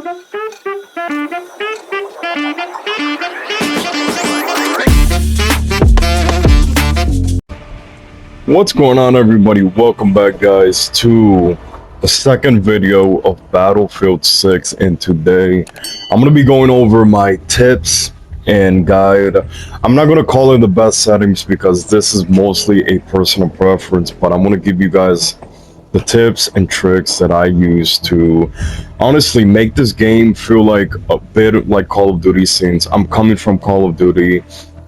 What's going on, everybody? Welcome back, guys, to the second video of Battlefield 6, and today I'm going to be going over my tips and guide. I'm not going to call it the best settings because this is mostly a personal preference, but I'm going to give you guys the tips and tricks that I use to honestly make this game feel like a bit like Call of Duty, since I'm coming from Call of Duty.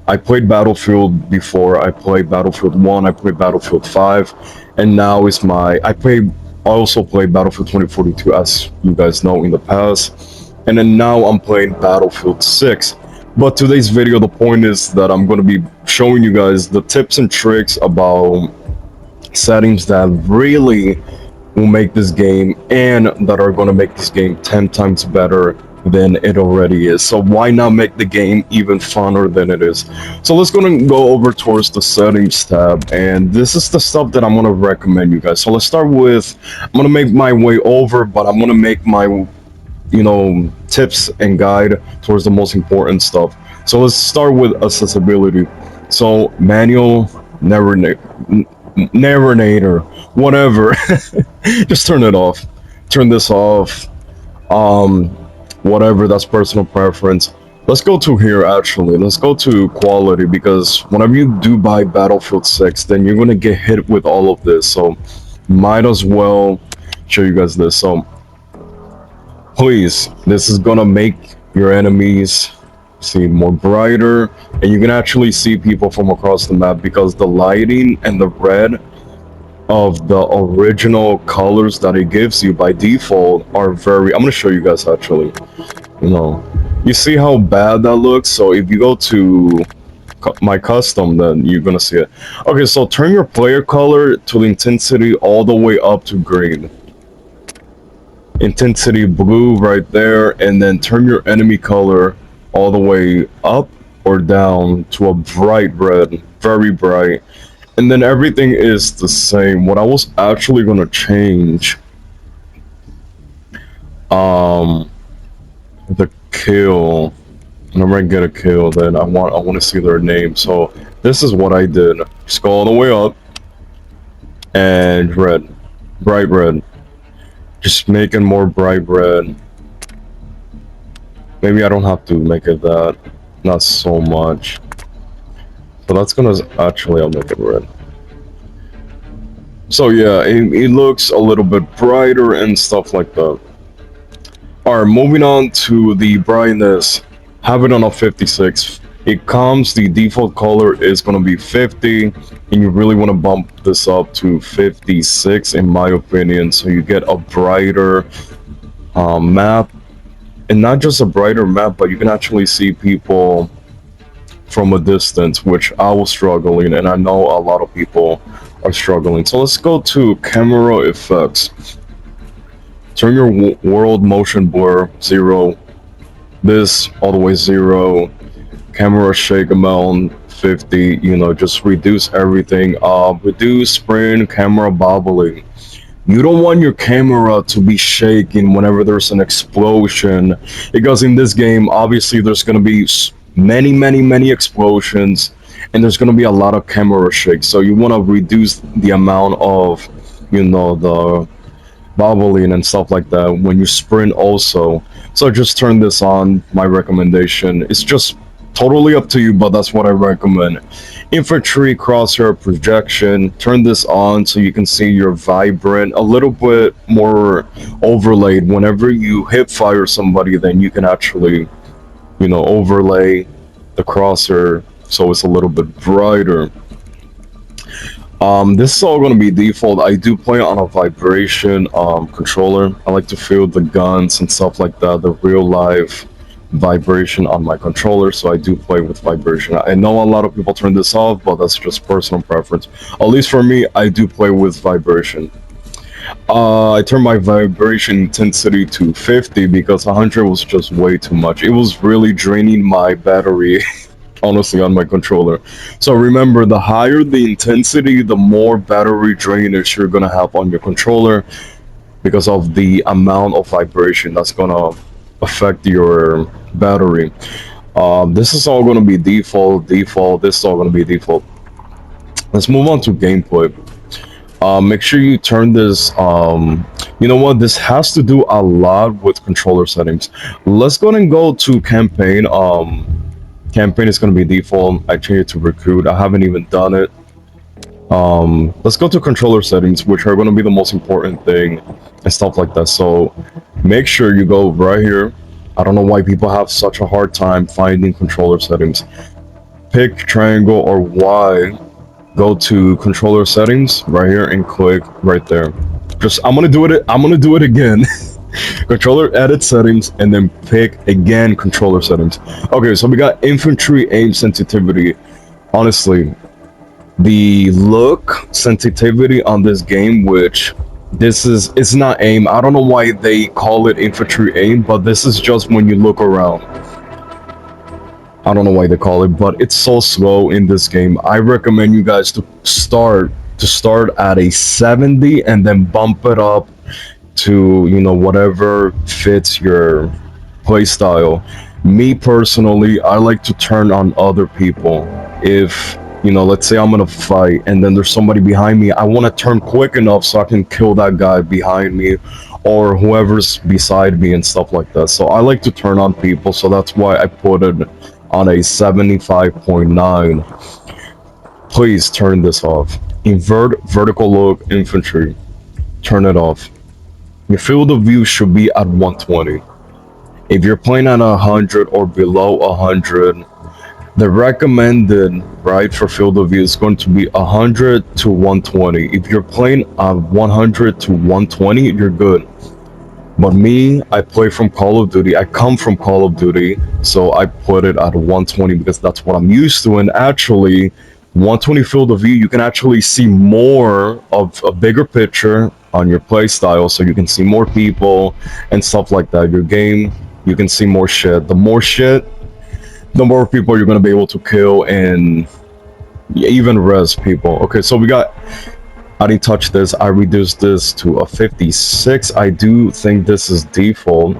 I played Battlefield before. I played Battlefield 1, I played Battlefield 5, and now is I also played Battlefield 2042, as you guys know, in the past. And then now I'm playing Battlefield 6. But today's video, the point is that I'm going to be showing you guys the tips and tricks about settings that really will make this game, and that are going to make this game 10 times better than it already is. So why not make the game even funner than it is? So let's go over towards the settings tab, and this is the stuff that I'm going to recommend you guys. So let's start with, I'm going to make my way over, but I'm going to make my tips and guide towards the most important stuff. So let's start with accessibility. So manual narrator, whatever. Just turn it off, turn this off, whatever, that's personal preference. Let's go to here, actually let's go to quality, because whenever you do buy Battlefield 6, then you're going to get hit with all of this, so might as well show you guys this. So please, this is going to make your enemies see more brighter, and you can actually see people from across the map, because the lighting and the red of the original colors that it gives you by default are very, I'm going to show you guys actually. You see how bad that looks? So if you go to my custom, then you're going to see it. Okay, so turn your player color to the intensity all the way up to green. Intensity blue right there, and then turn your enemy color all the way up or down to a bright red, very bright. And then everything is the same. What I was actually going to change, the kill, and I'm going to get a kill, then I want to see their name. So this is what I did. Just go all the way up, and red, bright red. Just making more bright red. Maybe I don't have to make it that, not so much. So that's gonna, actually I'll make it red. So yeah, it looks a little bit brighter and stuff like that. Alright, moving on to the brightness. Have it on a 56. The default color is gonna be 50, and you really want to bump this up to 56 in my opinion, so you get a brighter map. And not just a brighter map, but you can actually see people from a distance, which I was struggling, and I know a lot of people are struggling. So let's go to camera effects. Turn your world motion blur 0, this all the way 0, camera shake amount 50, just reduce everything. Reduce sprint, camera bobbling. You don't want your camera to be shaking whenever there's an explosion, because in this game, obviously, there's going to be many explosions, and there's going to be a lot of camera shake. So you want to reduce the amount of, the bobbling and stuff like that when you sprint also. So just turn this on. My recommendation. It's just totally up to you, but that's what I recommend. Infantry crosshair projection, turn this on so you can see your vibrant a little bit more overlaid. Whenever you hip fire somebody, then you can actually overlay the crosshair so it's a little bit brighter. This is all going to be default. I do play on a vibration controller. I like to feel the guns and stuff like that, the real life vibration on my controller, so I do play with vibration. I know a lot of people turn this off, but that's just personal preference. At least for me, I do play with vibration. I turned my vibration intensity to 50 because 100 was just way too much. It was really draining my battery honestly on my controller. So remember, the higher the intensity, the more battery drainage you're gonna have on your controller, because of the amount of vibration that's gonna affect your battery. This is all going to be default. This is all going to be default. Let's move on to gameplay. Make sure you turn this. You know what? This has to do a lot with controller settings. Let's go ahead and go to campaign. Campaign is going to be default. I changed it to recruit. I haven't even done it. Let's go to controller settings, which are going to be the most important thing and stuff like that. So make sure you go right here. I don't know why people have such a hard time finding controller settings. Pick triangle or Y, go to controller settings right here and click right there. I'm gonna do it again. Controller edit settings and then pick again controller settings. Okay, so we got infantry aim sensitivity. Honestly, the look sensitivity on this game, which it's not aim. I don't know why they call it infantry aim, but this is just when you look around. I don't know why they call it, but it's so slow in this game. I recommend you guys to start at a 70 and then bump it up to, you know, whatever fits your playstyle. Me personally, I like to turn on other people. If, you know, let's say I'm gonna fight and then there's somebody behind me, I want to turn quick enough so I can kill that guy behind me or whoever's beside me and stuff like that. So I like to turn on people, so that's why I put it on a 75.9. Please turn this off. Invert vertical look infantry. Turn it off. Your field of view should be at 120. If you're playing at 100 or below 100, the recommended right for field of view is going to be 100 to 120. If you're playing at 100 to 120, you're good. But me, I play from Call of Duty. I come from Call of Duty, so I put it at 120 because that's what I'm used to. And actually, 120 field of view, you can actually see more of a bigger picture on your play style, so you can see more people and stuff like that. Your game, you can see more shit. The more shit, the more people you're gonna be able to kill and even res people. Okay, so we got. I didn't touch this. I reduced this to a 56. I do think this is default.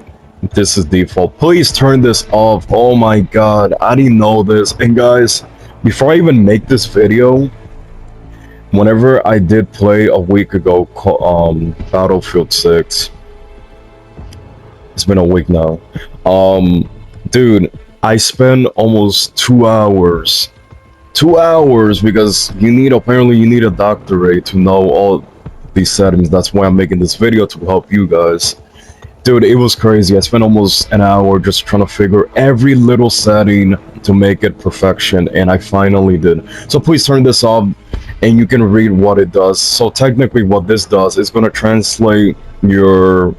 This is default. Please turn this off. Oh my god, I didn't know this. And guys, before I even make this video, whenever I did play a week ago, Battlefield 6. It's been a week now. Dude, I spent almost 2 hours. 2 hours because apparently you need a doctorate to know all these settings. That's why I'm making this video, to help you guys. Dude, it was crazy. I spent almost an hour just trying to figure every little setting to make it perfection, and I finally did. So please turn this off and you can read what it does. So technically what this does is going to translate your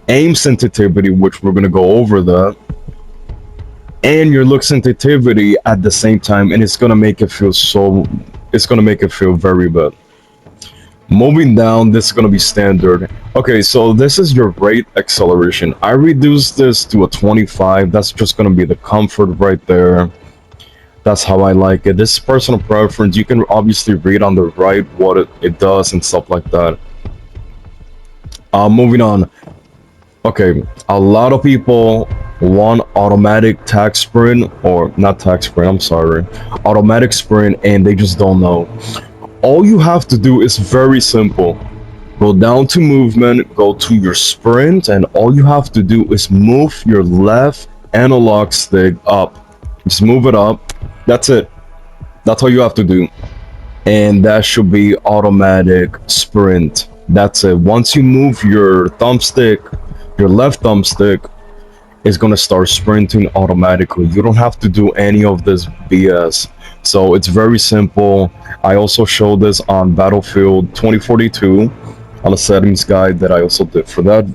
aim sensitivity, which we're going to go over that, and your look sensitivity at the same time, and it's gonna make it feel very bad. Moving down, this is gonna be standard. Okay, so this is your rate acceleration. I reduced this to a 25. That's just gonna be the comfort right there. That's how I like it. This is personal preference. You can obviously read on the right what it does and stuff like that. Moving on. Okay, a lot of people want automatic tac sprint, or not tac sprint, I'm sorry, automatic sprint, and they just don't know. All you have to do is very simple. Go down to movement, go to your sprint, and all you have to do is move your left analog stick up. Just move it up. That's it. That's all you have to do. And that should be automatic sprint. That's it. Once you move your thumbstick, your left thumbstick is going to start sprinting automatically. You don't have to do any of this BS. So it's very simple. I also showed this on Battlefield 2042 on a settings guide that I also did for that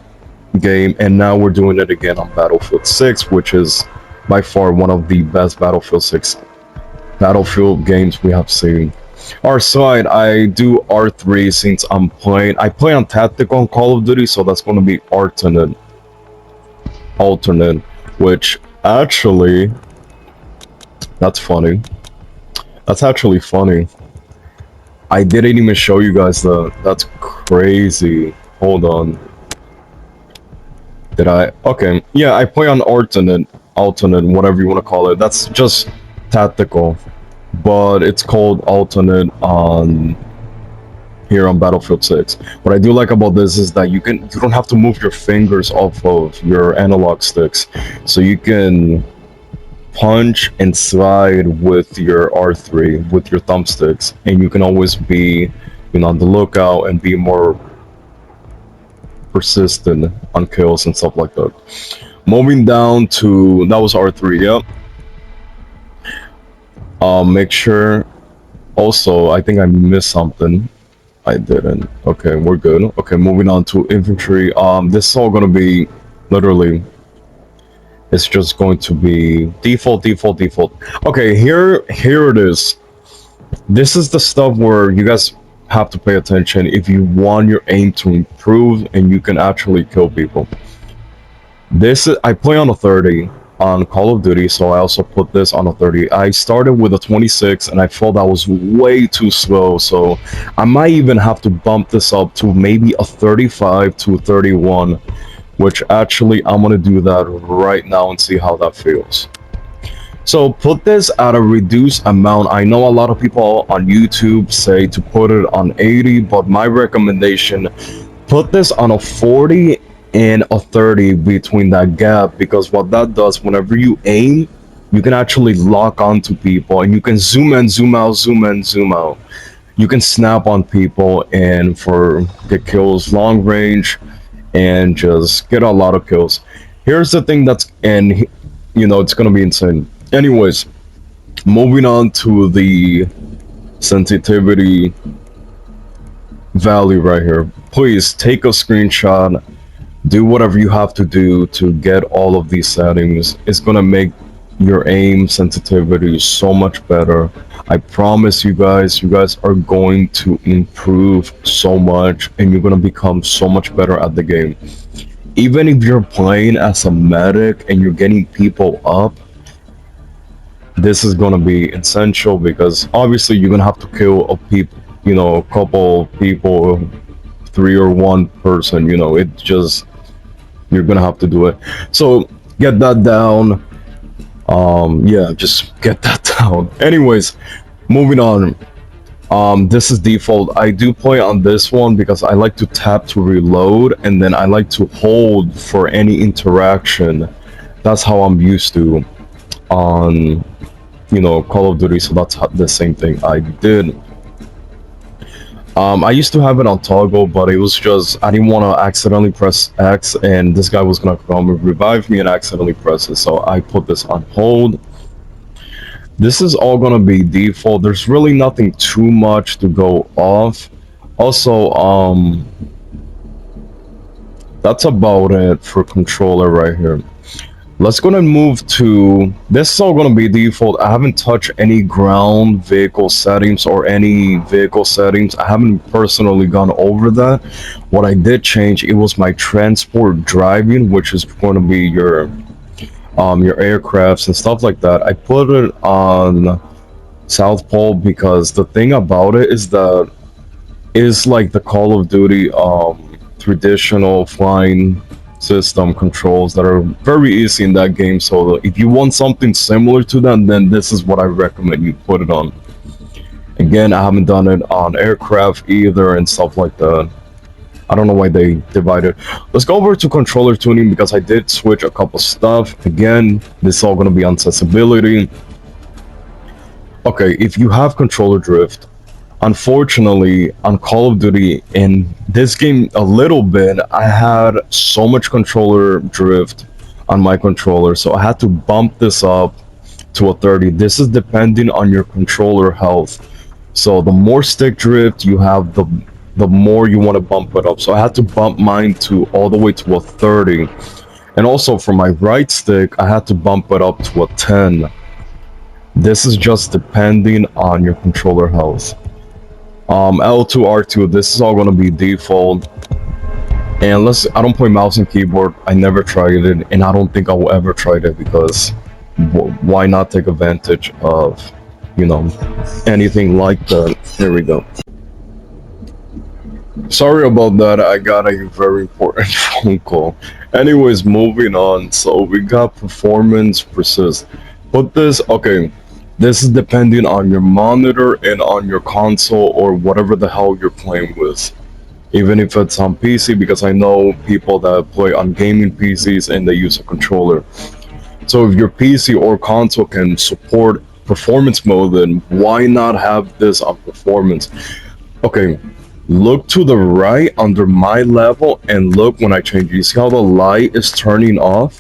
game, and now we're doing it again on Battlefield 6, which is by far one of the best Battlefield 6 Battlefield games we have seen. Our side, I do R3 since I play on tactical on Call of Duty, so that's going to be alternate, which actually, that's funny. That's actually funny. I didn't even show you guys that. That's crazy. Hold on. Did I? Okay. Yeah, I play on alternate, whatever you want to call it. That's just tactical, but it's called alternate on here on Battlefield 6. What I do like about this is that you don't have to move your fingers off of your analog sticks, so you can punch and slide with your R3 with your thumbsticks, and you can always be, on the lookout and be more persistent on kills and stuff like that. Moving down to that was R3, yep. Make sure. Also, I think I missed something. I didn't. Okay, we're good. Okay, moving on to infantry. This is all gonna be literally. It's just going to be default, default, default. Okay, here it is. This is the stuff where you guys have to pay attention if you want your aim to improve and you can actually kill people. I play on a 30 on Call of Duty, so I also put this on a 30. I started with a 26 and I felt that was way too slow, so I might even have to bump this up to maybe a 35 to a 31, which actually I'm gonna do that right now and see how that feels. So put this at a reduced amount. I know a lot of people on YouTube say to put it on 80, but my recommendation, put this on a 40 and a 30 between that gap, because what that does, whenever you aim, you can actually lock onto people and you can zoom in, zoom out, zoom in, zoom out. You can snap on people and get kills long range and just get a lot of kills. Here's the thing it's gonna be insane. Anyways, moving on to the sensitivity value right here. Please take a screenshot, do whatever you have to do to get all of these settings. It's gonna make your aim sensitivity so much better. I promise you guys are going to improve so much and you're gonna become so much better at the game. Even if you're playing as a medic and you're getting people up, this is gonna be essential, because obviously you're gonna have to kill a couple people, 3 or 1 person. You're gonna have to do it. So get that down. Yeah, just get that down. Anyways, moving on. This is default. I do play on this one because I like to tap to reload, and then I like to hold for any interaction. That's how I'm used to on Call of Duty, so that's the same thing I did. I used to have it on toggle, but it was just I didn't want to accidentally press X and this guy was gonna come and revive me and accidentally press it, so I put this on hold. This is all gonna be default. There's really nothing too much to go off. Also, that's about it for controller right here. Let's go and move to, this is all going to be default. I haven't touched any ground vehicle settings or any vehicle settings. I haven't personally gone over that. What I did change, it was my transport driving, which is going to be your aircrafts and stuff like that. I put it on South Pole because the thing about it is that it's like the Call of Duty traditional flying system controls that are very easy in that game. So if you want something similar to that, then this is what I recommend you put it on. Again, I haven't done it on aircraft either and stuff like that. I don't know why they divided. Let's go over to controller tuning because I did switch a couple stuff. Again, this is all going to be on accessibility. Okay, if you have controller drift, unfortunately on Call of Duty in this game a little bit, I had so much controller drift on my controller, so I had to bump this up to a 30. This is depending on your controller health. So the more stick drift you have, the more you want to bump it up. So I had to bump mine to all the way to a 30. And also for my right stick, I had to bump it up to a 10. This is just depending on your controller health. L2, R2, this is all going to be default. And I don't play mouse and keyboard. I never tried it, and I don't think I will ever try it because why not take advantage of, anything like that. Here we go. Sorry about that. I got a very important phone call. Anyways, moving on. So we got performance persist. Put this, okay. This is depending on your monitor and on your console or whatever the hell you're playing with. Even if it's on PC, because I know people that play on gaming PCs and they use a controller. So if your PC or console can support performance mode, then why not have this on performance? Okay, look to the right under my level and look when I change. You see how the light is turning off?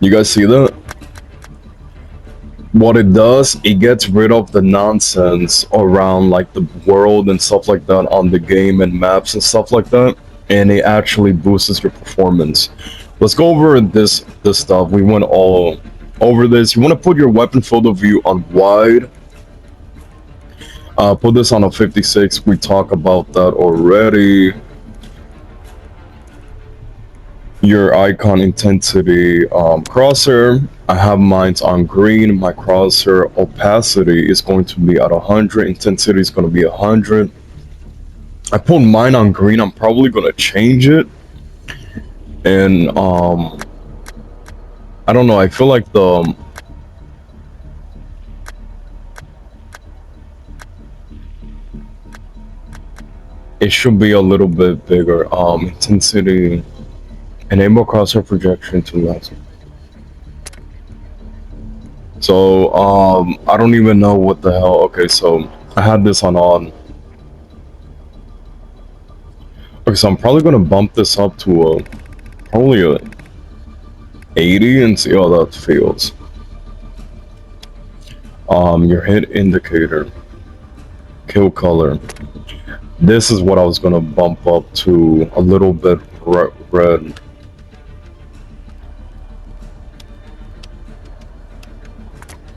You guys see that? What it does, it gets rid of the nonsense around like the world and stuff like that on the game and maps and stuff like that, and it actually boosts your performance. Let's go over this stuff. We went all over this. You want to put your weapon field of view on wide. Put this on a 56. We talked about that already. Your icon intensity crosshair. I have mine on green. My crosshair opacity is going to be at 100. Intensity is going to be 100. I put mine on green. I'm probably going to change it. And I don't know. I feel like it should be a little bit bigger. Intensity. Enable crosshair projection to max. So I don't even know what the hell. Okay, so I had this on. Okay, so I'm probably gonna bump this up to probably a 80 and see how that feels. Your hit indicator, kill color. This is what I was gonna bump up to a little bit red.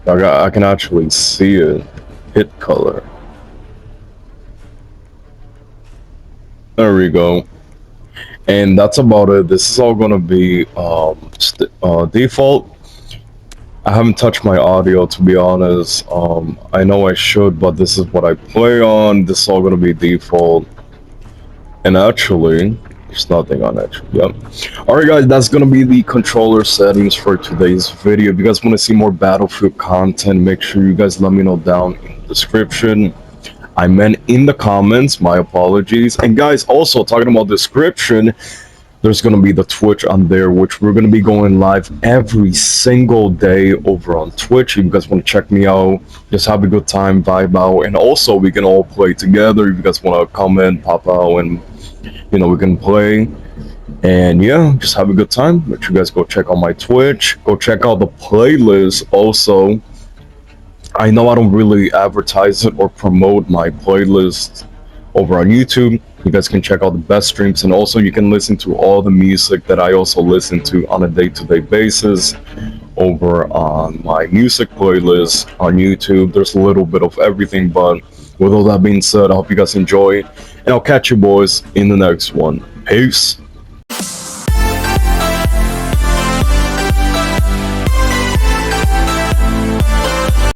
I can actually see it. Hit color. There we go. And that's about it. This is all gonna be default. I haven't touched my audio, to be honest. I know I should, but this is what I play on. This is all gonna be default. And actually, there's nothing on it. Yep. Alright guys, that's gonna be the controller settings for today's video. If you guys want to see more Battlefield content, make sure you guys let me know down in the description. I meant in the comments, my apologies. And guys, also talking about description, there's going to be the Twitch on there, which we're going to be going live every single day over on Twitch. If you guys want to check me out, just have a good time, vibe out, and also we can all play together. If you guys want to come in, pop out, and you know, we can play. And yeah, just have a good time. Make sure you guys go check out my Twitch. Go check out the playlist also. I know I don't really advertise it or promote my playlist over on YouTube. You guys can check out the best streams, and also you can listen to all the music that I also listen to on a day-to-day basis over on my music playlist on YouTube. There's a little bit of everything, but with all that being said, I hope you guys enjoy, and I'll catch you boys in the next one. Peace.